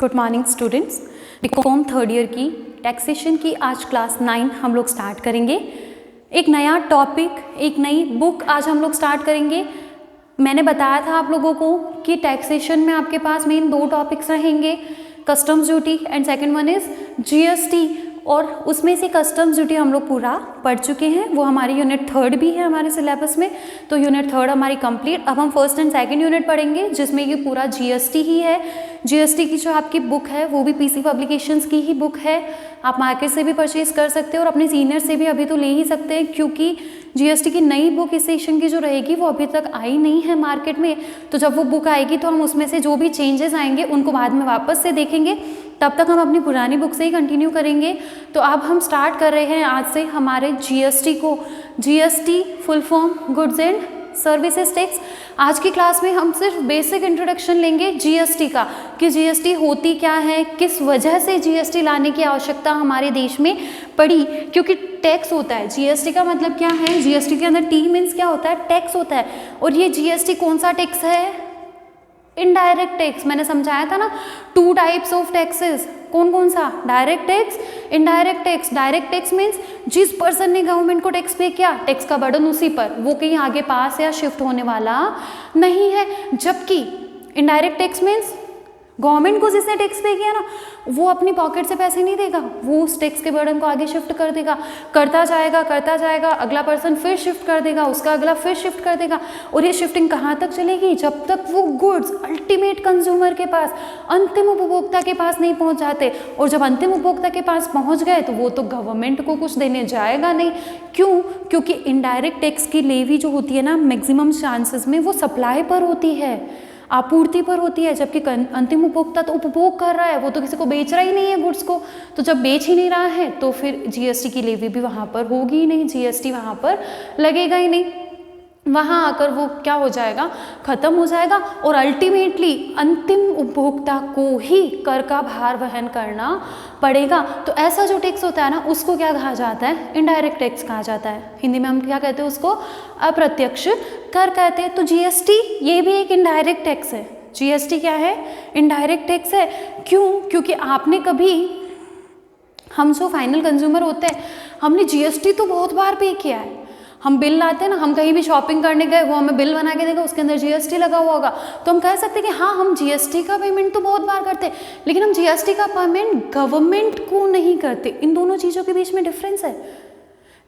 Good morning students. B Com third year की taxation की आज क्लास 9 हम लोग स्टार्ट करेंगे। एक नया टॉपिक, एक नई बुक आज हम लोग स्टार्ट करेंगे। मैंने बताया था आप लोगों को कि टैक्सेशन में आपके पास मेन 2 टॉपिक्स रहेंगे, customs duty and second one is GST. और उसमें से कस्टम्स ड्यूटी हम लोग पूरा पढ़ चुके हैं, वो हमारी यूनिट 3 भी है हमारे सिलेबस में, तो यूनिट 3 हमारी कंप्लीट। अब हम फर्स्ट एंड सेकंड यूनिट पढ़ेंगे जिसमें ये पूरा जीएसटी ही है। जीएसटी की जो आपकी बुक है वो भी पीसी पब्लिकेशंस की ही बुक है, आप मार्केट से भी परचेज कर सकते हो और अपने सीनियर से भी अभी तो ले ही सकते हैं, क्योंकि जीएसटी की नई बुक इस सेशन की जो रहेगी वो अभी तक आई नहीं है मार्केट में। तो जब वो बुक आएगी तो हम उसमें से जो भी चेंजेस आएंगे उनको बाद में वापस से देखेंगे, तब तक हम अपनी पुरानी बुक से ही कंटिन्यू करेंगे। तो अब हम स्टार्ट कर रहे हैं आज से हमारे जीएसटी को। GST full form goods and services tax. आज की क्लास में हम सिर्फ बेसिक इंट्रोडक्शन लेंगे जीएसटी का, कि जीएसटी होती क्या है, किस वजह से जीएसटी लाने की आवश्यकता हमारे देश में पड़ी। क्योंकि टैक्स होता है, जीएसटी का मतलब क्या है, जीएसटी के अंदर टी मीन्स क्या होता है, टैक्स होता है। और ये जीएसटी कौन सा टैक्स है, इनडायरेक्ट टैक्स। मैंने समझाया था ना 2 टाइप्स ऑफ टैक्सेस, कौन कौन सा, direct tax, indirect tax. Direct tax means जिस पर्सन ने गवर्नमेंट को टैक्स पे किया, टैक्स का बर्डन उसी पर, वो कहीं आगे पास या शिफ्ट होने वाला नहीं है। जबकि इनडायरेक्ट टैक्स मीन्स गवर्नमेंट को जिसने टैक्स पे किया ना, वो अपनी पॉकेट से पैसे नहीं देगा, वो उस टैक्स के बर्डन को आगे शिफ्ट कर देगा, करता जाएगा, अगला पर्सन फिर शिफ्ट कर देगा, उसका अगला फिर शिफ्ट कर देगा। और ये शिफ्टिंग कहाँ तक चलेगी, जब तक वो गुड्स अल्टीमेट कंज्यूमर के पास, अंतिम उपभोक्ता के पास नहीं पहुँच जाते। और जब अंतिम उपभोक्ता के पास पहुँच गए तो वो तो गवर्नमेंट को कुछ देने जाएगा नहीं। क्यों? क्योंकि इनडायरेक्ट टैक्स की लेवी जो होती है ना, मैक्सिमम चांसेस में वो सप्लाई पर होती है, आपूर्ति पर होती है। जबकि अंतिम उपभोक्ता तो उपभोग कर रहा है, वो तो किसी को बेच रहा ही नहीं है गुड्स को। तो जब बेच ही नहीं रहा है तो फिर जीएसटी की लेवी भी वहाँ पर होगी ही नहीं, जीएसटी वहाँ पर लगेगा ही नहीं। वहाँ आकर वो क्या हो जाएगा, खत्म हो जाएगा। और अल्टीमेटली अंतिम उपभोक्ता को ही कर का भार वहन करना पड़ेगा। तो ऐसा जो टैक्स होता है ना, उसको क्या कहा जाता है, इनडायरेक्ट टैक्स कहा जाता है। हिंदी में हम क्या कहते हैं उसको, अप्रत्यक्ष कर कहते हैं। तो जीएसटी ये भी एक इनडायरेक्ट टैक्स है। जीएसटी क्या है, इनडायरेक्ट टैक्स है। क्यों? क्योंकि आपने कभी, हम जो फाइनल कंज्यूमर होते हैं, हमने जीएसटी तो बहुत बार पे किया है। हम बिल लाते हैं ना, हम कहीं भी शॉपिंग करने गए, वो हमें बिल बना के देगा, उसके अंदर जीएसटी लगा हुआ होगा, तो हम कह सकते हैं कि हाँ हम जीएसटी का पेमेंट तो बहुत बार करते हैं, लेकिन हम जीएसटी का पेमेंट गवर्नमेंट को नहीं करते। इन दोनों चीज़ों के बीच में डिफरेंस है।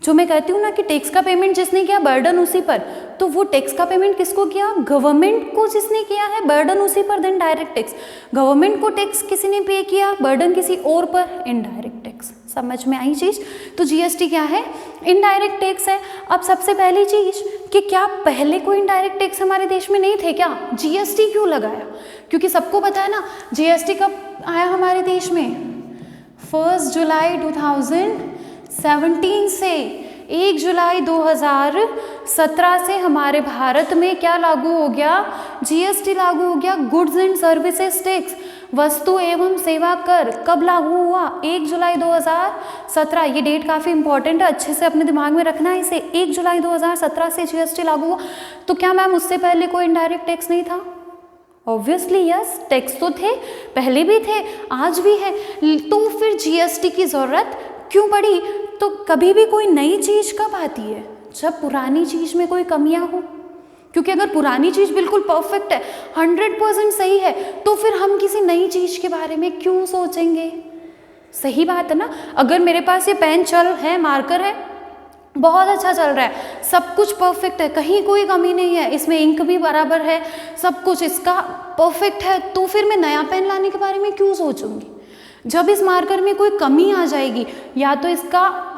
जो मैं कहती हूँ ना कि टैक्स का पेमेंट जिसने किया बर्डन उसी पर, तो वो टैक्स का पेमेंट किसको किया, गवर्नमेंट को जिसने किया है, बर्डन उसी पर। देन डायरेक्ट टैक्स, गवर्नमेंट को टैक्स किसी ने पे किया, बर्डन किसी और पर, इनडायरेक्ट टैक्स। समझ में आई चीज? तो जीएसटी क्या है, इनडायरेक्ट टैक्स है। अब सबसे पहली चीज कि क्या पहले कोई इनडायरेक्ट टैक्स हमारे देश में नहीं थे क्या, जीएसटी क्यों लगाया? क्योंकि सबको पता है ना जीएसटी कब आया हमारे देश में, 1 जुलाई 2017 से 1 जुलाई 2017 से हमारे भारत में क्या लागू हो गया, जीएसटी लागू हो गया, गुड्स एंड सर्विसेज टैक्स, वस्तु एवं सेवा कर। कब लागू हुआ, 1 जुलाई 2017। ये डेट काफ़ी इंपॉर्टेंट है, अच्छे से अपने दिमाग में रखना है इसे। 1 जुलाई 2017 से जीएसटी लागू हुआ। तो क्या मैम उससे पहले कोई इनडायरेक्ट टैक्स नहीं था? ऑब्वियसली यस, टैक्स तो थे, पहले भी थे, आज भी है। तो फिर जीएसटी की ज़रूरत क्यों पड़ी? तो कभी भी कोई नई चीज़ कब आती है, जब पुरानी चीज़ में कोई कमियां हो। क्योंकि अगर पुरानी चीज़ बिल्कुल परफेक्ट है, 100% सही है, तो फिर हम किसी नई चीज़ के बारे में क्यों सोचेंगे? सही बात है ना। अगर मेरे पास ये पेन चल है, मार्कर है, बहुत अच्छा चल रहा है, सब कुछ परफेक्ट है, कहीं कोई कमी नहीं है, इसमें इंक भी बराबर है, सब कुछ इसका परफेक्ट है, तो फिर मैं नया पेन लाने के बारे में क्यों सोचूंगी? जब इस मार्कर में कोई कमी आ जाएगी, या तो इसका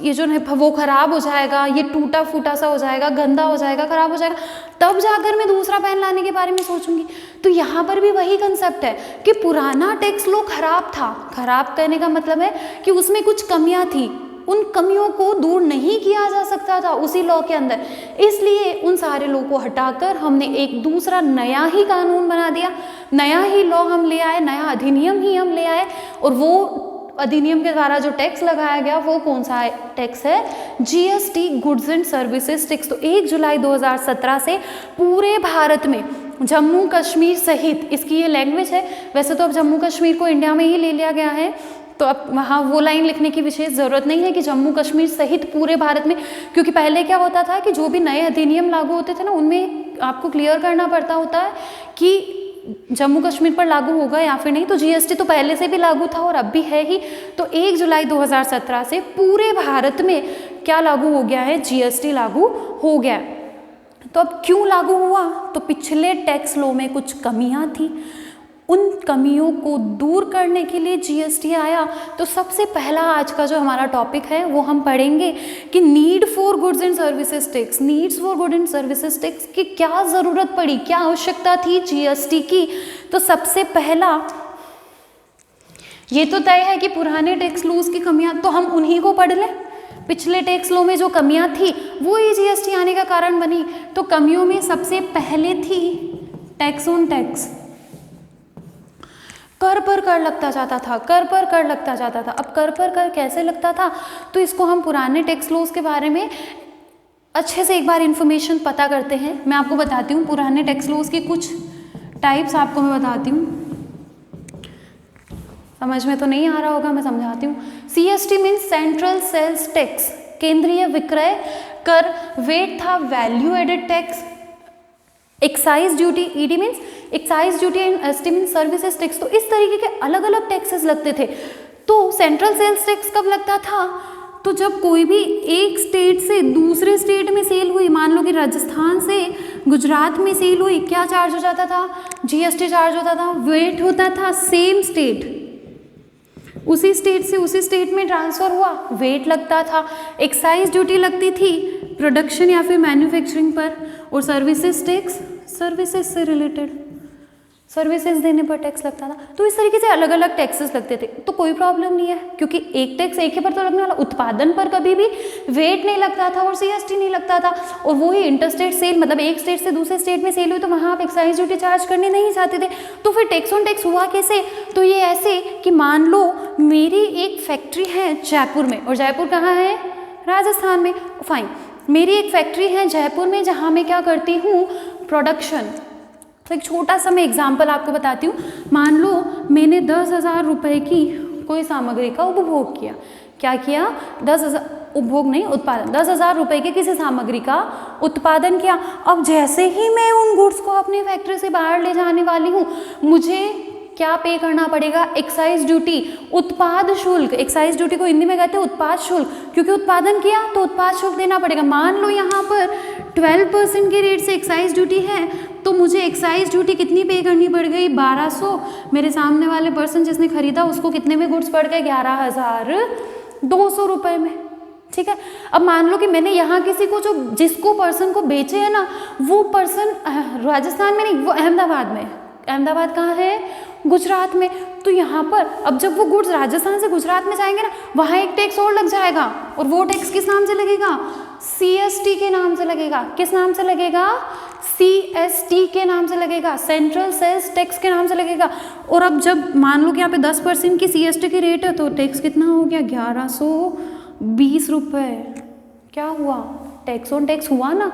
ये जो है वो खराब हो जाएगा, ये टूटा फूटा सा हो जाएगा, गंदा हो जाएगा, खराब हो जाएगा, तब जाकर मैं दूसरा पेन लाने के बारे में सोचूंगी। तो यहाँ पर भी वही कंसेप्ट है कि पुराना टैक्स लॉ खराब था। खराब कहने का मतलब है कि उसमें कुछ कमियां थी, उन कमियों को दूर नहीं किया जा सकता था उसी लॉ के अंदर, इसलिए उन सारे लॉ को हटाकर हमने एक दूसरा नया ही कानून बना दिया, नया ही लॉ हम ले आए, नया अधिनियम ही हम ले आए। और वो अधिनियम के द्वारा जो टैक्स लगाया गया वो कौन सा टैक्स है, GST, goods and services tax. तो 1 जुलाई 2017 से पूरे भारत में जम्मू कश्मीर सहित, इसकी ये लैंग्वेज है। वैसे तो अब जम्मू कश्मीर को इंडिया में ही ले लिया गया है, तो अब वहाँ वो लाइन लिखने की विशेष ज़रूरत नहीं है कि जम्मू कश्मीर सहित पूरे भारत में, क्योंकि पहले क्या होता था कि जो भी नए अधिनियम लागू होते थे ना, उनमें आपको क्लियर करना पड़ता होता है कि जम्मू कश्मीर पर लागू होगा या फिर नहीं। तो जीएसटी तो पहले से भी लागू था और अब भी है ही। तो 1 जुलाई 2017 से पूरे भारत में क्या लागू हो गया है, जीएसटी लागू हो गया। तो अब क्यों लागू हुआ, तो पिछले टैक्स लॉ में कुछ कमियां थी, उन कमियों को दूर करने के लिए जीएसटी आया। तो सबसे पहला आज का जो हमारा टॉपिक है वो हम पढ़ेंगे कि need for goods and services tax, needs for good and services tax की क्या ज़रूरत पड़ी, क्या आवश्यकता थी जीएसटी की। तो सबसे पहला ये तो तय है कि पुराने टैक्स लॉज की कमियां, तो हम उन्हीं को पढ़ लें। पिछले टैक्स लॉ में जो कमियां थी वो ही जीएसटी आने का कारण बनी। तो कमियों में सबसे पहले थी टैक्स ऑन टैक्स, कर पर कर लगता जाता था, कर पर कर लगता जाता था। अब कर पर कर कैसे लगता था, तो इसको हम पुराने टैक्स लॉज के बारे में अच्छे से एक बार इन्फॉर्मेशन पता करते हैं। मैं आपको बताती हूँ पुराने टैक्स लॉज की कुछ टाइप्स आपको मैं बताती हूँ, समझ में तो नहीं आ रहा होगा, मैं समझाती हूँ। CST means central sales tax, केंद्रीय विक्रय कर। वेट था value added tax. Excise duty, ED means excise duty and ST means services tax. तो इस तरीके के अलग अलग टैक्सेस लगते थे। तो सेंट्रल सेल्स टैक्स कब लगता था, तो जब कोई भी एक स्टेट से दूसरे स्टेट में सेल हुई, मान लो कि राजस्थान से गुजरात में सेल हुई, क्या चार्ज हो जाता था, जीएसटी चार्ज होता था। वेट होता था सेम स्टेट, उसी स्टेट से उसी स्टेट में ट्रांसफर हुआ, वेट लगता था। एक्साइज ड्यूटी लगती थी प्रोडक्शन या फिर मैन्युफैक्चरिंग पर। और सर्विसेज टैक्स, सर्विसेज से रिलेटेड सर्विसेज देने पर टैक्स लगता था। तो इस तरीके से अलग अलग टैक्सेस लगते थे। तो कोई प्रॉब्लम नहीं है, क्योंकि एक टैक्स एक ही पर तो लगने वाला। उत्पादन पर कभी भी वेट नहीं लगता था और सीएसटी नहीं लगता था। और वो ही इंटरस्टेट सेल, मतलब एक स्टेट से दूसरे स्टेट में सेल हुई तो वहाँ आप एक्साइज ड्यूटी चार्ज करने नहीं चाहते थे। तो फिर टैक्स ऑन टैक्स हुआ कैसे, तो ये ऐसे कि मान लो मेरी एक फैक्ट्री है जयपुर में, और जयपुर कहाँ है, राजस्थान में। फाइन, मेरी एक फैक्ट्री है जयपुर में जहाँ मैं क्या करती हूँ, प्रोडक्शन। तो एक छोटा सा मैं एग्जांपल आपको बताती हूँ। मान लो मैंने 10,000 रुपये की कोई सामग्री का उपभोग किया। क्या किया, 10,000 उपभोग नहीं, उत्पादन, 10,000 रुपये की किसी सामग्री का उत्पादन किया। अब जैसे ही मैं उन गुड्स को अपनी फैक्ट्री से बाहर ले जाने वाली हूँ, मुझे क्या पे करना पड़ेगा, एक्साइज ड्यूटी, उत्पाद शुल्क। एक्साइज ड्यूटी को हिंदी में कहते हैं उत्पाद शुल्क, क्योंकि उत्पादन किया तो उत्पाद शुल्क देना पड़ेगा। मान लो यहाँ पर 12% के रेट से एक्साइज ड्यूटी है, तो मुझे एक्साइज ड्यूटी कितनी पे करनी पड़ गई, 1200। मेरे सामने वाले पर्सन जिसने खरीदा उसको कितने में गुड्स पड़ गए, 11,200 रुपये में। ठीक है। अब मान लो कि मैंने यहाँ किसी को, जो जिसको पर्सन को बेचे है ना, वो पर्सन राजस्थान में नहीं, वो अहमदाबाद में। अहमदाबाद कहाँ है, गुजरात में। तो यहाँ पर अब जब वो गुड्स राजस्थान से गुजरात में जाएंगे ना, वहाँ एक टैक्स और लग जाएगा। और वो टैक्स किस नाम से लगेगा, सीएसटी के नाम से लगेगा। किस नाम से लगेगा, सीएसटी के नाम से लगेगा, सेंट्रल सेल्स टैक्स के नाम से लगेगा। और अब जब मान लो कि यहाँ पे 10% की सीएसटी की रेट है, तो टैक्स कितना हो गया, 1120 रुपये। क्या हुआ, टैक्स ऑन टैक्स हुआ ना।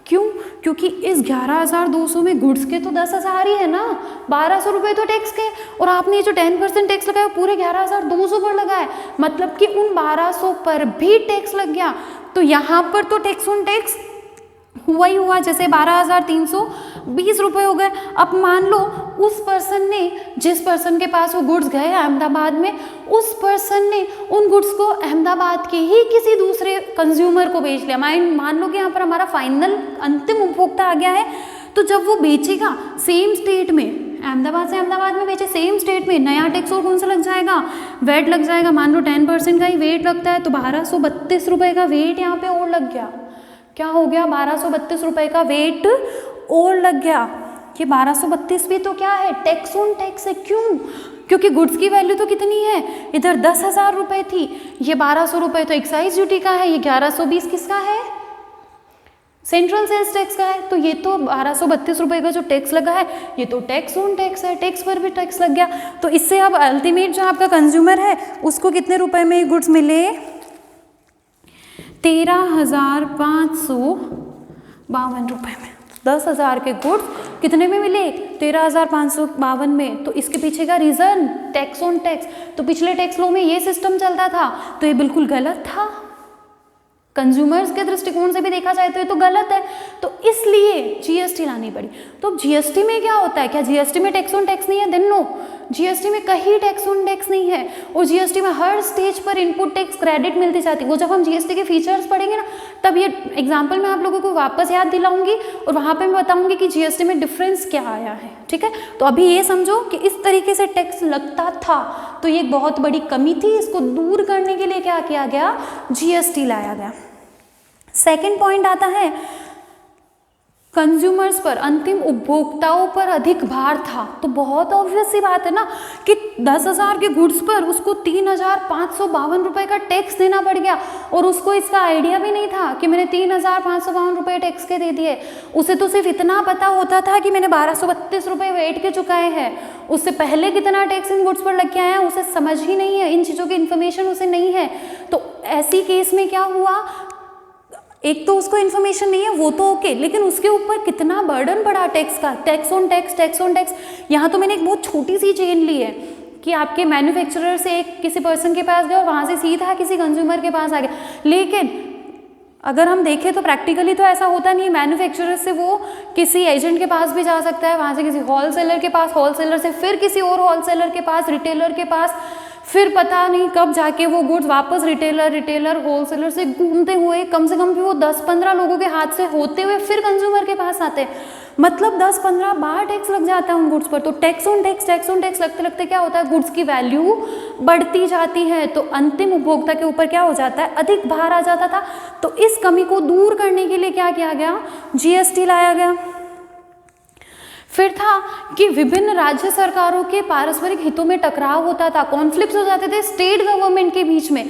क्यों, क्योंकि इस 11,200 में गुड्स के तो 10,000 ही है ना, 1,200 रुपये तो टैक्स के, और आपने जो 10% टैक्स लगाया पूरे 11,200 पर लगाया, मतलब कि उन 1,200 पर भी टैक्स लग गया। तो यहाँ पर तो टैक्स ऑन टैक्स हुआ ही हुआ, जैसे 12,320 रुपये हो गए। अब मान लो उस पर्सन ने, जिस पर्सन के पास वो गुड्स गए अहमदाबाद में, उस पर्सन ने उन गुड्स को अहमदाबाद के ही किसी दूसरे कंज्यूमर को बेच लिया। मान लो कि यहाँ पर हमारा फाइनल अंतिम उपभोक्ता आ गया है। तो जब वो बेचेगा सेम स्टेट में, अहमदाबाद से अहमदाबाद में बेचे, सेम स्टेट में, नया टैक्स और कौन सा लग जाएगा, वेट लग जाएगा। मान लो 10% का ही वेट लगता है, तो 1,232 रुपये का वेट यहाँ पे और लग गया। क्या हो गया, 1,232 रुपये का वेट और लग गया। ये 1,232 भी तो क्या है, टैक्स ऑन टैक्स है। क्यों, क्योंकि गुड्स की वैल्यू तो कितनी है, इधर 10,000 रुपये थी, ये 1,200 रुपये तो एक्साइज ड्यूटी का है, ये 1,120 किसका है, सेंट्रल सेल्स टैक्स का है। तो ये तो 1,232 रुपये का जो टैक्स लगा है, ये तो टैक्स ऑन टैक्स है, टैक्स पर भी टैक्स लग गया। तो इससे अब अल्टीमेट जो आपका कंज्यूमर है उसको कितने रुपए में ये गुड्स मिले, 13,552 रुपये में। 10,000 के गुड्स कितने में मिले? 13,552 में। तो इसके पीछे का रीज़न टैक्स ऑन टैक्स। तो पिछले टैक्स लॉ में ये सिस्टम चलता था, तो ये बिल्कुल गलत था। कंज्यूमर्स के दृष्टिकोण से भी देखा जाए तो ये तो गलत है, तो इसलिए जीएसटी लानी पड़ी। तो जीएसटी में क्या होता है? क्या जीएसटी में टैक्स ऑन टैक्स नहीं है? देन नो, जीएसटी में कहीं टैक्स ऑन टैक्स नहीं है। और जीएसटी में हर स्टेज पर इनपुट टैक्स क्रेडिट मिलती जाती है। वो जब हम जीएसटी के फीचर्स पढ़ेंगे ना, तब ये एग्जाम्पल मैं आप लोगों को वापस याद दिलाऊंगी और वहाँ पे मैं बताऊंगी कि जीएसटी में डिफरेंस क्या आया है। ठीक है, तो अभी ये समझो कि इस तरीके से टैक्स लगता था, तो ये एक बहुत बड़ी कमी थी। इसको दूर करने के लिए क्या किया गया? जीएसटी लाया गया। सेकेंड पॉइंट आता है कंज्यूमर्स पर, अंतिम उपभोक्ताओं पर अधिक भार था। तो बहुत ऑब्वियस सी बात है ना कि 10,000 के गुड्स पर उसको 3,552 रुपये का टैक्स देना पड़ गया, और उसको इसका आइडिया भी नहीं था कि मैंने 3,552 रुपये टैक्स के दे दिए। उसे तो सिर्फ इतना पता होता था कि मैंने 1,232 रुपये वेट के चुकाए हैं। उससे पहले कितना टैक्स इन गुड्स पर लग के आया उसे समझ ही नहीं है, इन चीज़ों की इन्फॉर्मेशन उसे नहीं है। तो ऐसी केस में क्या हुआ? एक तो उसको इन्फॉर्मेशन नहीं है, वो तो ओके, लेकिन उसके ऊपर कितना बर्डन पड़ा टैक्स का, tax on tax, tax on tax. यहाँ तो मैंने एक बहुत छोटी सी चेन ली है कि आपके मैन्युफैक्चरर से एक किसी पर्सन के पास गया और वहाँ से सीधा किसी कंज्यूमर के पास आ गया। लेकिन अगर हम देखें तो प्रैक्टिकली तो ऐसा होता नहीं है। मैन्युफैक्चरर से वो किसी एजेंट के पास भी जा सकता है, वहाँ से किसी होलसेलर के पास, होलसेलर से फिर किसी और होलसेलर के पास, रिटेलर के पास, फिर पता नहीं कब जाके वो गुड्स वापस रिटेलर होलसेलर से घूमते हुए कम से कम भी वो 10-15 लोगों के हाथ से होते हुए फिर कंज्यूमर के पास आते हैं। मतलब 10-15 बार टैक्स लग जाता है उन गुड्स पर। तो टैक्स ऑन टैक्स लगते लगते क्या होता है? गुड्स की वैल्यू बढ़ती जाती है, तो अंतिम उपभोक्ता के ऊपर क्या हो जाता है? अधिक भार आ जाता था। तो इस कमी को दूर करने के लिए क्या किया गया? जीएसटी लाया गया। फिर था कि विभिन्न राज्य सरकारों के पारस्परिक हितों में टकराव होता था, कॉन्फ्लिक्ट्स हो जाते थे स्टेट गवर्नमेंट के बीच में।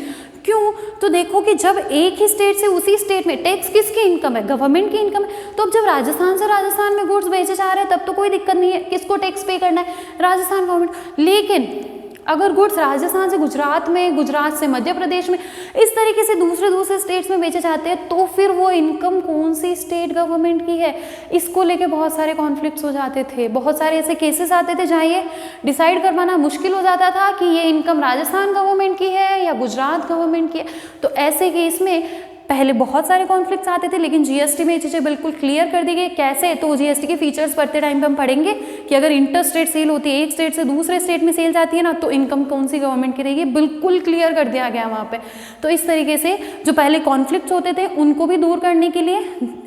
क्यों? तो देखो कि जब एक ही स्टेट से उसी स्टेट में टैक्स किसकी इनकम है? गवर्नमेंट की इनकम है। तो अब जब राजस्थान से राजस्थान में गुड्स बेचे जा रहे हैं तब तो कोई दिक्कत नहीं है, किसको टैक्स पे करना है? राजस्थान गवर्नमेंट। लेकिन अगर गुड्स राजस्थान से गुजरात में, गुजरात से मध्य प्रदेश में, इस तरीके से दूसरे स्टेट्स में बेचे जाते हैं, तो फिर वो इनकम कौन सी स्टेट गवर्नमेंट की है? इसको लेके बहुत सारे कॉन्फ्लिक्ट्स हो जाते थे। बहुत सारे ऐसे केसेस आते थे जहाँ ये डिसाइड कर पाना मुश्किल हो जाता था कि ये इनकम राजस्थान गवर्नमेंट की है या गुजरात गवर्नमेंट की है। तो ऐसे केस में पहले बहुत सारे कॉन्फ्लिक्ट्स आते थे, लेकिन जीएसटी में ये चीज़ें बिल्कुल क्लियर कर दी गई। कैसे? तो जीएसटी के फीचर्स पढ़ते टाइम पे हम पढ़ेंगे कि अगर इंटर स्टेट सेल होती है, एक स्टेट से दूसरे स्टेट में सेल जाती है ना, तो इनकम कौन सी गवर्नमेंट की रहेगी, बिल्कुल क्लियर कर दिया गया वहाँ पे। तो इस तरीके से जो पहले कॉन्फ्लिक्ट्स होते थे उनको भी दूर करने के लिए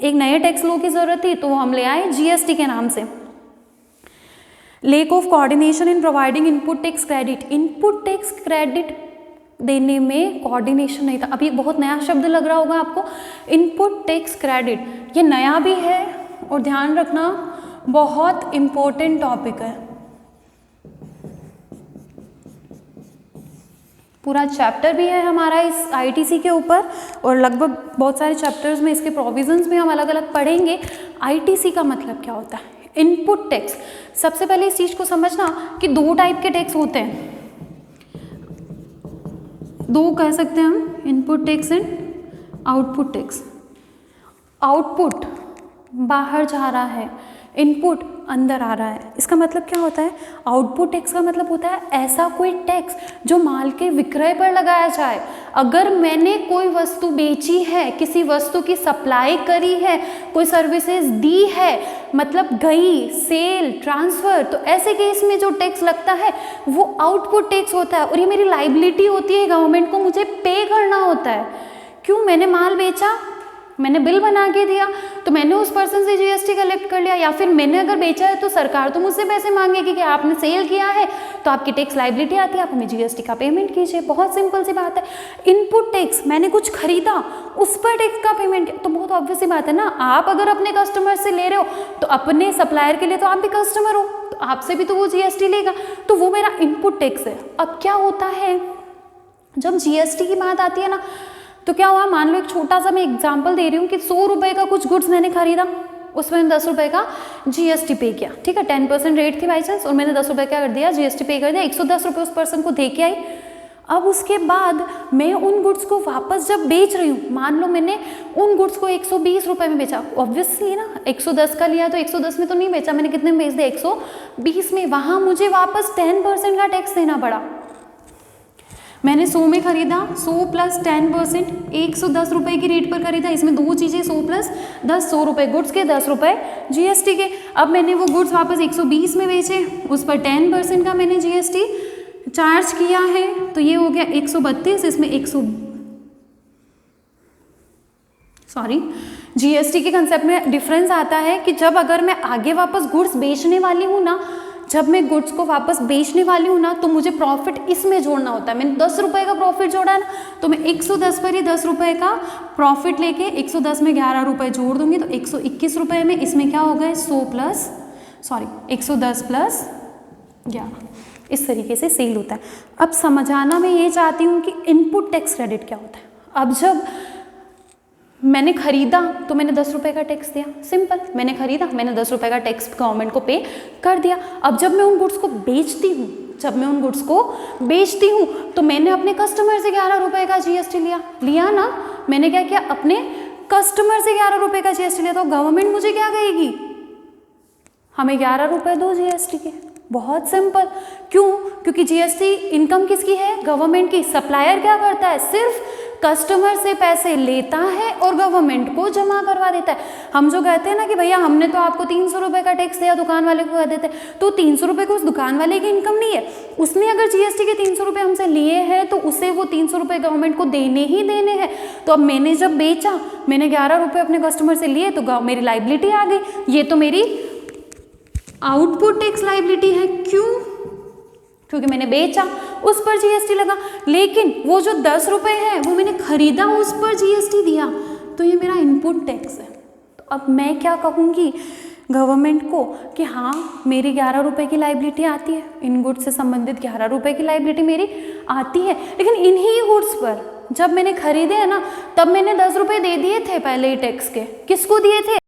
एक नए टैक्स लॉ की जरूरत थी, तो वो हम ले आए जीएसटी के नाम से। Lack of coordination in providing input tax credit. Input tax credit देने में कोऑर्डिनेशन नहीं था। अभी एक बहुत नया शब्द लग रहा होगा आपको, इनपुट टैक्स क्रेडिट। ये नया भी है और ध्यान रखना बहुत इम्पोर्टेंट टॉपिक है। पूरा चैप्टर भी है हमारा इस आईटीसी के ऊपर, और लगभग बहुत सारे चैप्टर्स में इसके प्रोविजंस भी हम अलग अलग पढ़ेंगे। आईटीसी का मतलब क्या होता है? Input tax. सबसे पहले इस चीज़ को समझना कि दो टाइप के टैक्स होते हैं, दो कह सकते हैं हम, input tax and output tax. Output बाहर जा रहा है, इनपुट अंदर आ रहा है। इसका मतलब क्या होता है? आउटपुट टैक्स का मतलब होता है ऐसा कोई टैक्स जो माल के विक्रय पर लगाया जाए। अगर मैंने कोई वस्तु बेची है, किसी वस्तु की सप्लाई करी है, कोई सर्विसेज दी है, मतलब गई, सेल, ट्रांसफर, तो ऐसे केस में जो टैक्स लगता है वो आउटपुट टैक्स होता है। और ये मेरी लाइबिलिटी होती है, गवर्नमेंट को मुझे पे करना होता है। क्यों? मैंने माल बेचा, मैंने बिल बना के दिया, तो मैंने उस पर्सन से जीएसटी कलेक्ट कर लिया। या फिर मैंने अगर बेचा है तो सरकार तो मुझसे पैसे मांगेगी कि आपने सेल किया है, तो आपकी टैक्स लाइबिलिटी आती है, आप हमें जीएसटी का पेमेंट कीजिए। बहुत सिंपल सी बात है। इनपुट टैक्स, मैंने कुछ खरीदा, उस पर टैक्स का पेमेंट किया, तो बहुत ऑब्वियस सी बात है ना। आप अगर अपने कस्टमर से ले रहे हो तो अपने सप्लायर के लिए तो आप भी कस्टमर हो, तो आपसे भी तो वो जीएसटी लेगा, तो वो मेरा इनपुट टैक्स है। अब क्या होता है जब जीएसटी की बात आती है ना, तो क्या हुआ? मान लो एक छोटा सा मैं एग्जांपल दे रही हूँ कि 100 रुपये का कुछ गुड्स मैंने खरीदा, उसमें 10 रुपये का जीएसटी पे किया। ठीक है, 10% रेट थी बाई चांस, और मैंने 10 रुपये क्या कर दिया? जीएसटी पे कर दिया। 110 रुपये उस पर्सन को दे के आई। अब उसके बाद मैं उन गुड्स को वापस जब बेच रही हूँ, मान लो मैंने उन गुड्स को 120 रुपये में बेचा, ऑब्वियसली ना 110 का लिया तो 110 में तो नहीं बेचा, मैंने कितने में बेच दिया, 120 में। वहाँ मुझे वापस 10% का टैक्स देना पड़ा। मैंने 100 में खरीदा, 100 प्लस 10%, 110 रुपये की रेट पर खरीदा। इसमें दो चीज़ें 100 प्लस 10, 100 रुपये गुड्स के, 10 रुपये जीएसटी के। अब मैंने वो गुड्स वापस 120 में बेचे, उस पर 10% का मैंने जीएसटी चार्ज किया है, तो ये हो गया 132। इसमें जीएसटी के कंसेप्ट में डिफरेंस आता है कि जब अगर मैं आगे वापस गुड्स बेचने वाली हूँ ना, जब मैं गुड्स को वापस बेचने वाली हूँ ना, तो मुझे प्रॉफिट इसमें जोड़ना होता है। मैंने 10 रुपये का प्रॉफिट जोड़ा है ना, तो मैं 110 पर ही 10 रुपये का प्रॉफिट लेके 110 में 11 रुपये जोड़ दूंगी, तो 121 रुपये में इसमें क्या हो गए 110 प्लस 11, इस तरीके से सेल होता है। अब समझाना मैं ये चाहती हूँ कि इनपुट टैक्स क्रेडिट क्या होता है। अब जब मैंने खरीदा तो मैंने 10 रुपये का टैक्स दिया, सिंपल। मैंने खरीदा, मैंने 10 रुपये का टैक्स गवर्नमेंट को पे कर दिया। अब जब मैं उन गुड्स को बेचती हूँ, तो मैंने अपने कस्टमर से 11 रुपये का जीएसटी लिया ना। मैंने क्या किया, अपने कस्टमर से 11 रुपये का जीएसटी लिया, तो गवर्नमेंट मुझे क्या कहेगी, हमें 11 रुपये दो जीएसटी के। बहुत सिंपल। क्यों? क्योंकि जीएसटी इनकम किसकी है, गवर्नमेंट की। सप्लायर क्या करता है, सिर्फ कस्टमर से पैसे लेता है और गवर्नमेंट को जमा करवा देता है। हम जो कहते हैं ना कि भैया हमने तो आपको 300 रुपये का टैक्स दिया, दुकान वाले को कह देते हैं, तो 300 रुपये को उस दुकान वाले की इनकम नहीं है। उसने अगर जीएसटी के 300 रुपये हमसे लिए हैं, तो उसे वो 300 रुपये गवर्नमेंट को देने ही देने हैं। तो अब मैंने जब बेचा, मैंने 11 रुपये अपने कस्टमर से लिए, तो मेरी लाइबिलिटी आ गई। ये तो मेरी आउटपुट टैक्स लाइबिलिटी है। क्यों? क्योंकि मैंने बेचा, उस पर जीएसटी लगा। लेकिन वो जो 10 रुपये है वो मैंने खरीदा, उस पर जीएसटी दिया, तो ये मेरा इनपुट टैक्स है। तो अब मैं क्या कहूँगी गवर्नमेंट को कि हाँ मेरी 11 रुपये की लाइबिलिटी आती है, इन गुड्स से संबंधित 11 रुपये की लाइबिलिटी मेरी आती है। लेकिन इन्हीं गुड्स पर जब मैंने खरीदे है ना, तब मैंने 10 रुपये दे दिए थे पहले ही टैक्स के। किसको दिए थे?